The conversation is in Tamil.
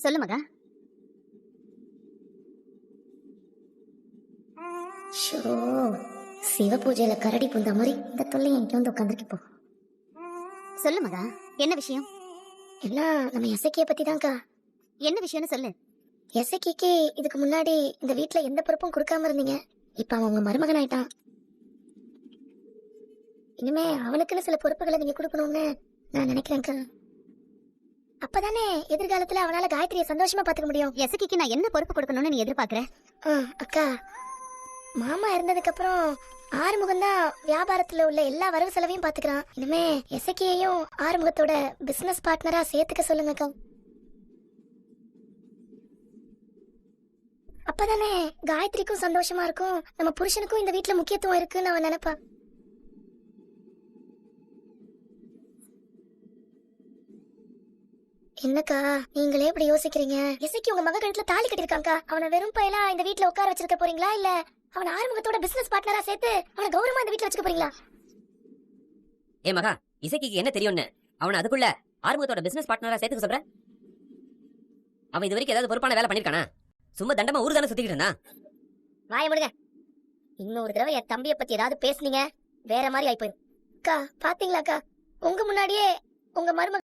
சொல்லு மகா. ஷோ, சிவ பூஜையில கரடி புந்த மாதிரி இந்த தொல்லை என்கிட்ட வந்து உட்காந்துருக்கு இப்போ. சொல்லு மகா, என்ன விஷயம்? எல்லாம் நம்ம எசக்கிய பத்தி தான்க்கா. என்ன விஷயம்னு சொல்லு. எசக்கிக்கு இதுக்கு முன்னாடி இந்த வீட்டுல எந்த பொறுப்பும் கொடுக்காம இருந்தீங்க. இப்ப அவன் உங்க மருமகன் ஆயிட்டான். இனிமே அவனுக்குன்னு சில பொறுப்புகளை நீங்க கொடுக்கணும்னு நான் நினைக்கிறேன்க்கா. அப்பதானே எதிர்காலத்துல அவனால காயத்ரியை சந்தோஷமா பாத்துக்க முடியும். எசக்கிக்கு நான் என்ன பொறுப்பு கொடுக்கணும்னு நீ எதிர்பார்க்கற? அக்கா, மாமா இருந்ததுக்கு அப்புறம் ஆறுமுகம் தான் வியாபாரத்துல உள்ள எல்லா வரவு செலவையும் பாத்துக்கிறான். இனிமே எசக்கியையும் ஆறுமுகத்தோட பிசினஸ் பார்ட்னரா சேர்த்துக்க சொல்லுங்கக்கா. அப்பதானே காயத்ரிக்கும் சந்தோஷமா இருக்கும், நம்ம புருஷனுக்கும் இந்த வீட்டுல முக்கியத்துவம் இருக்குன்னு அவன் நினைப்பா. என்னக்கா நீங்களே இப்படி யோசிக்கிறீங்க? இசைக்கு உங்க மக கழுத்துல தாலி கட்டிருக்காங்க. அவனை வெறும் பையலா இந்த வீட்டுல உட்கார வச்சிருக்க போறீங்களா, இல்ல அவன் ஆறுமுகத்தோட பிசினஸ் பார்ட்னரா சேர்த்து அவனை கௌரவமா இந்த வீட்டுல வச்சுக்க போறீங்களா? ஏ மகா, இசைக்கு என்ன தெரியும்னு அவனை அதுக்குள்ள ஆறுமுகத்தோட பிசினஸ் பார்ட்னரா சேர்த்துக்க சொல்ற? அவன் இது வரைக்கும் ஏதாவது பொறுப்பான வேலை பண்ணிருக்கானா? சும்மா தண்டமா ஊரு தானே சுத்திக்கிட்டு இருந்தான். வாய முடுங்க. இன்னொரு தடவை என் தம்பியை பத்தி ஏதாவது பேசுனீங்க வேற மாதிரி ஆயி போயிடும். அக்கா பாத்தீங்களாக்கா, உங்க முன்னாடியே உங்க மருமக